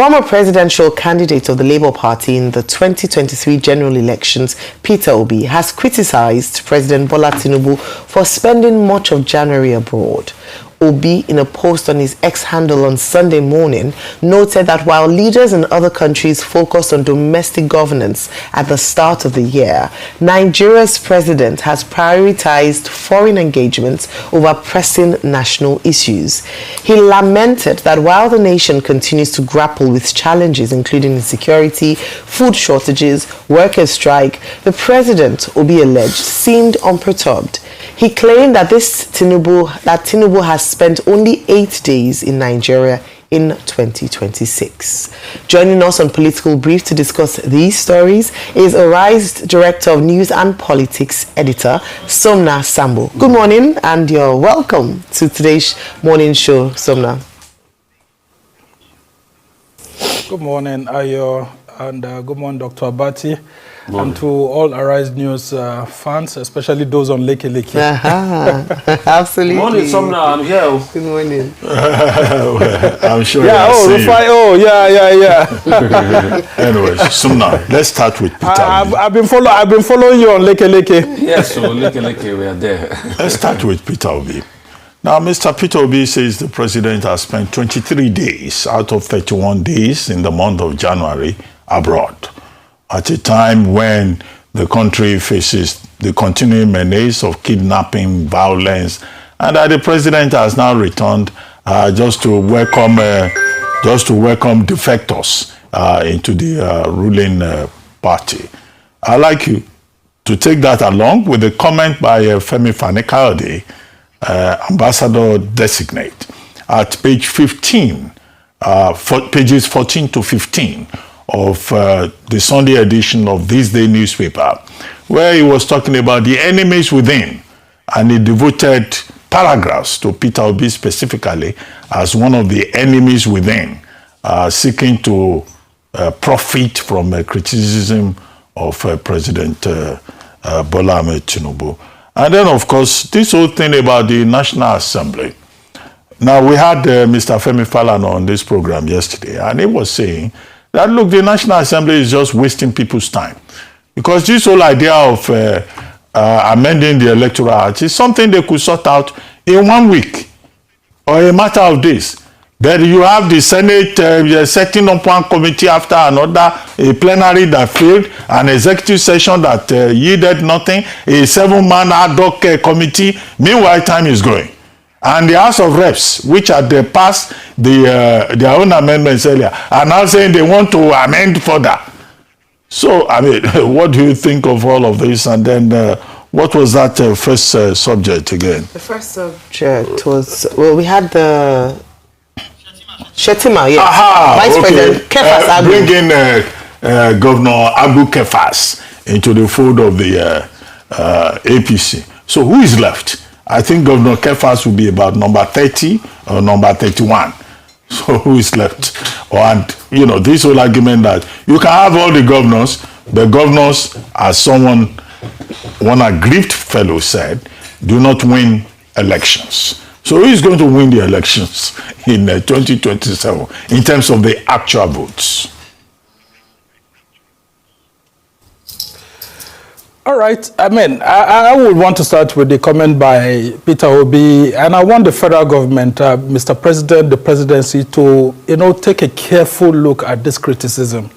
Former presidential candidate of the Labour Party in the 2023 general elections, Peter Obi, has criticized President Bola Tinubu for spending much of January abroad. Obi, in a post on his X handle on Sunday morning, noted that while leaders in other countries focused on domestic governance at the start of the year, Nigeria's president has prioritized foreign engagements over pressing national issues. He lamented that while the nation continues to grapple with challenges including insecurity, food shortages, workers' strike, the president, Obi alleged, seemed unperturbed. He claimed that Tinubu has spent only 8 days in Nigeria in 2026. Joining us on Political Brief to discuss these stories is Arise Director of News and Politics Editor, Somna Sambo. Good morning and you're welcome to today's morning show, Somna. Good morning, Ayo, and good morning, Dr. Abati. And to all Arise News fans, especially those on Leke Leke. Absolutely. Good morning, Somna. I'm here. Good morning. I'm sure. Yeah. Anyway, Somna, let's start with Peter. I've been following you on Leke Leke. Yes, so Leke Leke, we are there. Let's start with Peter Obi. Now, Mr. Peter Obi says the president has spent 23 days out of 31 days in the month of January abroad, at a time when the country faces the continuing menace of kidnapping, violence, and that the president has now returned just to welcome defectors into the ruling party. I'd like you to take that along with a comment by Fani Kayode, ambassador designate, at page 15, pages 14 to 15. Of the Sunday edition of This Day newspaper, where he was talking about the enemies within, and he devoted paragraphs to Peter Obi specifically as one of the enemies within, seeking to profit from criticism of President Bola Tinubu. And then, of course, this whole thing about the National Assembly. Now, we had Mr. Femi Falana on this program yesterday, and he was saying that, look, the National Assembly is just wasting people's time. Because this whole idea of amending the Electoral Act is something they could sort out in 1 week or a matter of days. But you have the Senate setting up one committee after another, a plenary that failed, an executive session that yielded nothing, a 7-man ad hoc committee. Meanwhile, time is going. And the House of Reps, which had passed their own amendments earlier, are now saying they want to amend further. So, I mean, what do you think of all of this? And then, what was that first subject again? The first subject was, well, we had the Shetima, yes. Vice President Kefas Abu. Bringing Governor Abu Kefas into the fold of the APC. So, who is left? I think Governor Kefas will be about number 30 or number 31. So who is left? And, you know, this whole argument that you can have all the governors, as one aggrieved fellow said, do not win elections. So who is going to win the elections in 2027 in terms of the actual votes? All right. I mean, I would want to start with the comment by Peter Obi, and I want the federal government, Mr. President, the presidency, to, take a careful look at this criticism.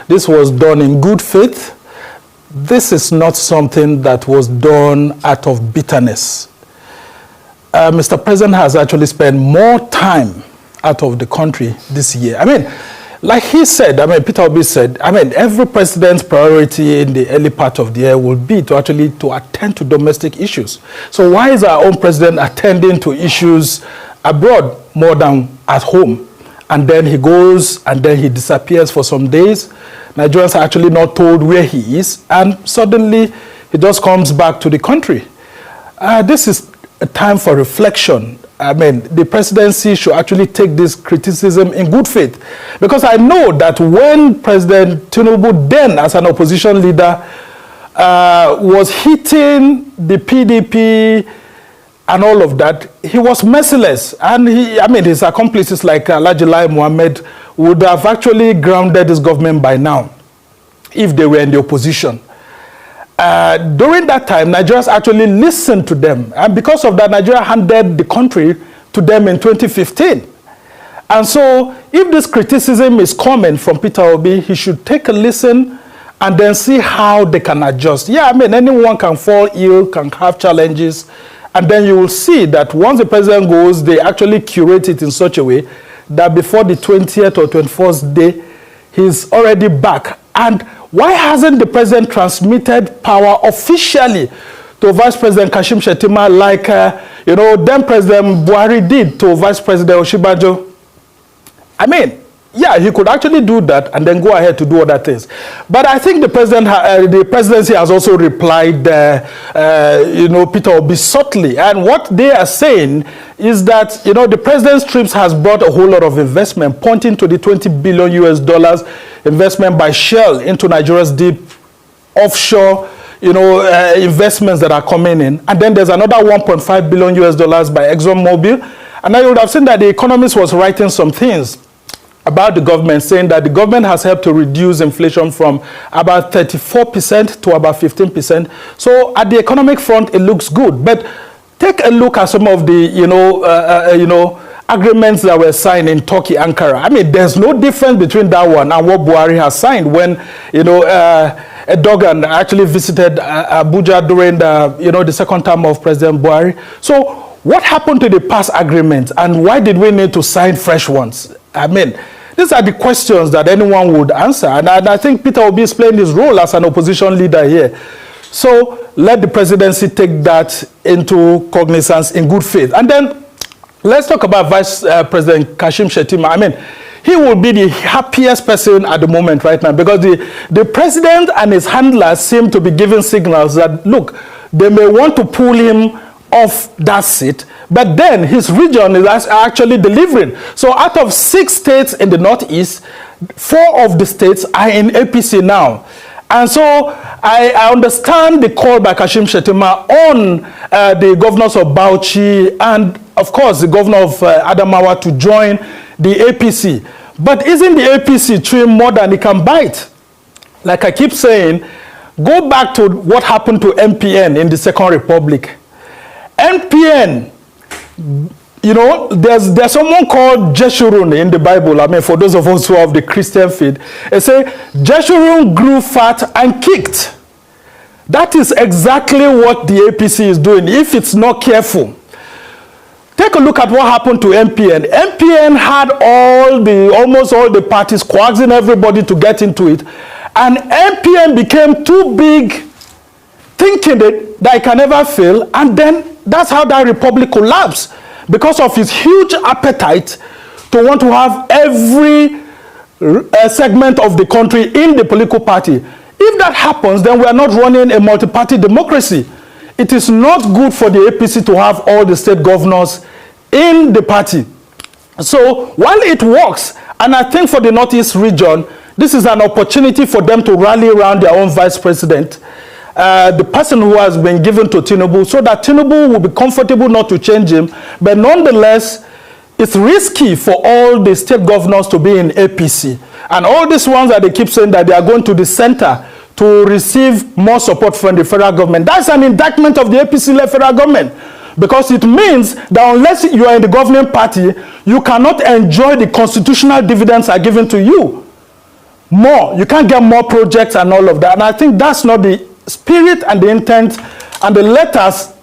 This was done in good faith. This is not something that was done out of bitterness. Mr. President has actually spent more time out of the country this year. I mean, like he said, Peter Obi said, every president's priority in the early part of the year will be to attend to domestic issues. So why is our own president attending to issues abroad more than at home? And then he goes and then he disappears for some days. Nigerians are actually not told where he is. And suddenly he just comes back to the country. This is a time for reflection. The presidency should actually take this criticism in good faith. Because I know that when President Tinubu, then as an opposition leader, was hitting the PDP and all of that, he was merciless. And his accomplices like Alhaji Lai Mohammed would have actually grounded this government by now if they were in the opposition. During that time, Nigerians actually listened to them. And because of that, Nigeria handed the country to them in 2015. And so if this criticism is coming from Peter Obi, he should take a listen and then see how they can adjust. Yeah, anyone can fall ill, can have challenges. And then you will see that once the president goes, they actually curate it in such a way that before the 20th or 21st day, he's already back. And why hasn't the president transmitted power officially to Vice President Kashim Shettima like, then President Buhari did to Vice President Oshibajo? Yeah, he could actually do that and then go ahead to do other things. But I think the presidency has also replied, Peter Obi subtly. And what they are saying is that, the president's trips has brought a whole lot of investment, pointing to the $20 billion investment by Shell into Nigeria's deep offshore, investments that are coming in. And then there's another $1.5 billion by ExxonMobil. And I would have seen that the Economist was writing some things about the government, saying that the government has helped to reduce inflation from about 34% to about 15%. So at the economic front, it looks good. But take a look at some of the, agreements that were signed in Turkey, Ankara. There's no difference between that one and what Buhari has signed when, Erdogan actually visited Abuja during the second term of President Buhari. So what happened to the past agreements and why did we need to sign fresh ones? These are the questions that anyone would answer. And I think Peter Obi is playing his role as an opposition leader here. So let the presidency take that into cognizance in good faith. And then let's talk about Vice President Kashim Shettima. He will be the happiest person at the moment right now because the president and his handlers seem to be giving signals that, look, they may want to pull him off that seat, but then his region is actually delivering. So out of 6 states in the Northeast, 4 of the states are in APC now. And so I understand the call by Kashim Shettima on the governors of Bauchi and, of course, the governor of Adamawa to join the APC. But isn't the APC chewing more than it can bite? Like I keep saying, go back to what happened to MPN in the Second Republic. MPN, there's someone called Jeshurun in the Bible. For those of us who have the Christian faith, it says Jeshurun grew fat and kicked. That is exactly what the APC is doing if it's not careful. Take a look at what happened to MPN. MPN had almost all the parties coaxing everybody to get into it. And MPN became too big, thinking that it can never fail. And then that's how that republic collapsed, because of his huge appetite to want to have every segment of the country in the political party. If that happens, then we are not running a multi-party democracy. It is not good for the APC to have all the state governors in the party. So while it works, and I think for the Northeast region, this is an opportunity for them to rally around their own vice president, the person who has been given to Tinubu, so that Tinubu will be comfortable not to change him. But nonetheless, it's risky for all the state governors to be in APC. And all these ones that they keep saying that they are going to the center to receive more support from the federal government. That's an indictment of the APC-led federal government, because it means that unless you are in the governing party, you cannot enjoy the constitutional dividends are given to you. More, you can't get more projects and all of that. And I think that's not the spirit and the intent and the letters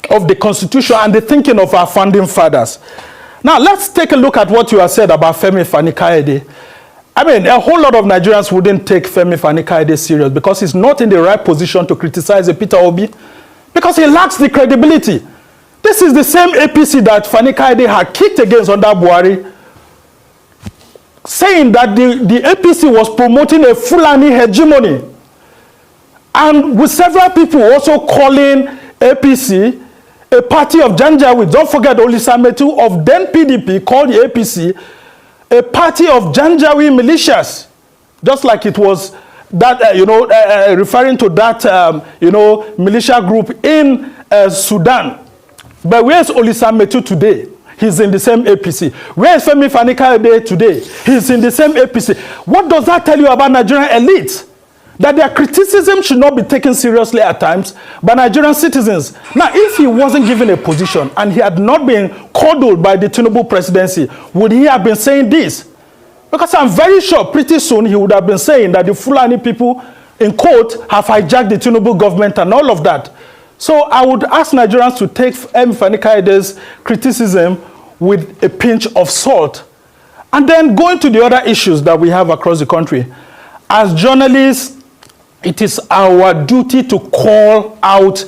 of the Constitution and the thinking of our founding fathers. Now, let's take a look at what you have said about Fani Kayode. A whole lot of Nigerians wouldn't take Fani Kayode serious because he's not in the right position to criticize Peter Obi, because he lacks the credibility. This is the same APC that Fani Kayode had kicked against under Buhari, saying that the APC was promoting a Fulani hegemony. And with several people also calling APC a party of Janjaweed. Don't forget Olisametu of then PDP called the APC a party of Janjaweed militias, just like it was that, referring to that, militia group in Sudan. But where's Olisa Metu today? He's in the same APC. Where is Femi Fani Kayode today? He's in the same APC. What does that tell you about Nigerian elites? That their criticism should not be taken seriously at times by Nigerian citizens. Now, if he wasn't given a position and he had not been coddled by the Tinubu presidency, would he have been saying this? Because I'm very sure pretty soon he would have been saying that the Fulani people, in quote, have hijacked the Tinubu government and all of that. So I would ask Nigerians to take M. Fani Kayode's criticism with a pinch of salt. And then going to the other issues that we have across the country. As journalists, it is our duty to call out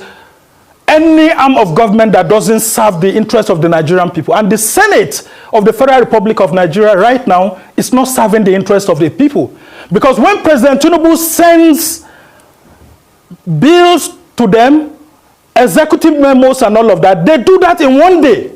any arm of government that doesn't serve the interests of the Nigerian people. And the Senate of the Federal Republic of Nigeria right now is not serving the interests of the people. Because when President Tinubu sends bills to them, executive memos and all of that, they do that in one day.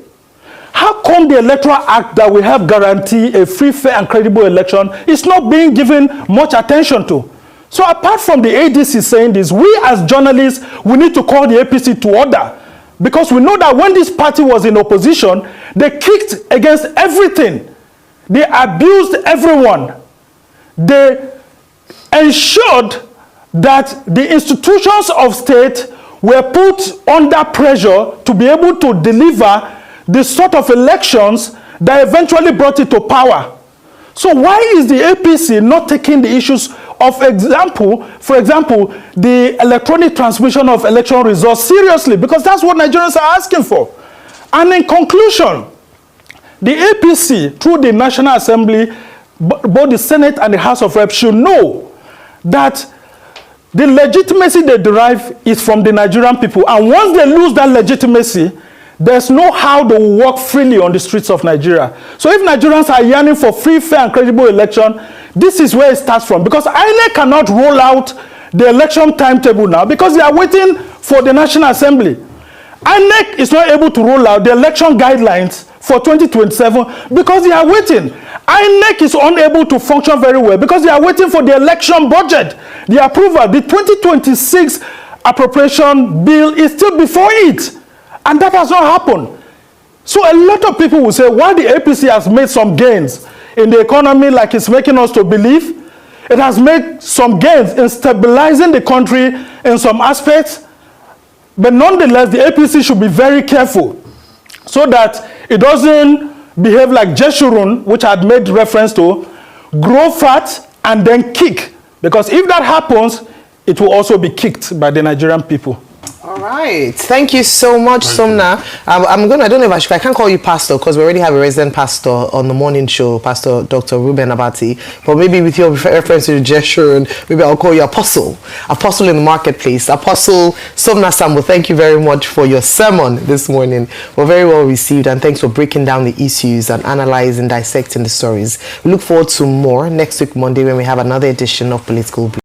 How come the Electoral Act that we have guarantee a free, fair and credible election is not being given much attention to? So apart from the ADC saying this, we as journalists, we need to call the APC to order. Because we know that when this party was in opposition, they kicked against everything. They abused everyone. They ensured that the institutions of state were put under pressure to be able to deliver the sort of elections that eventually brought it to power. So why is the APC not taking the issues of example, for example, the electronic transmission of election results seriously? Because that's what Nigerians are asking for. And in conclusion, the APC, through the National Assembly, both the Senate and the House of Reps should know that the legitimacy they derive is from the Nigerian people. And once they lose that legitimacy, there's no how they will walk freely on the streets of Nigeria. So if Nigerians are yearning for free, fair and credible election, this is where it starts from. Because INEC cannot roll out the election timetable now because they are waiting for the National Assembly. INEC is not able to roll out the election guidelines for 2027 because they are waiting. INEC is unable to function very well because they are waiting for the election budget, the approval. The 2026 appropriation bill is still before it. And that has not happened. So a lot of people will say, while the APC has made some gains in the economy like it's making us to believe, it has made some gains in stabilizing the country in some aspects. But nonetheless, the APC should be very careful so that it doesn't behave like H0t, which I had made reference to, grow fat and then kick. Because if that happens, it will also be kicked by the Nigerian people. All right. Thank you so much, Somna. I don't know if I can't call you pastor because we already have a resident pastor on the morning show, Pastor Dr. Ruben Abati. But maybe with your reference to H0t, maybe I'll call you Apostle in the marketplace. Apostle Somna Sambo, thank you very much for your sermon this morning. We're very well received, and thanks for breaking down the issues and analyzing, dissecting the stories. We look forward to more next week, Monday, when we have another edition of Political Bl0w.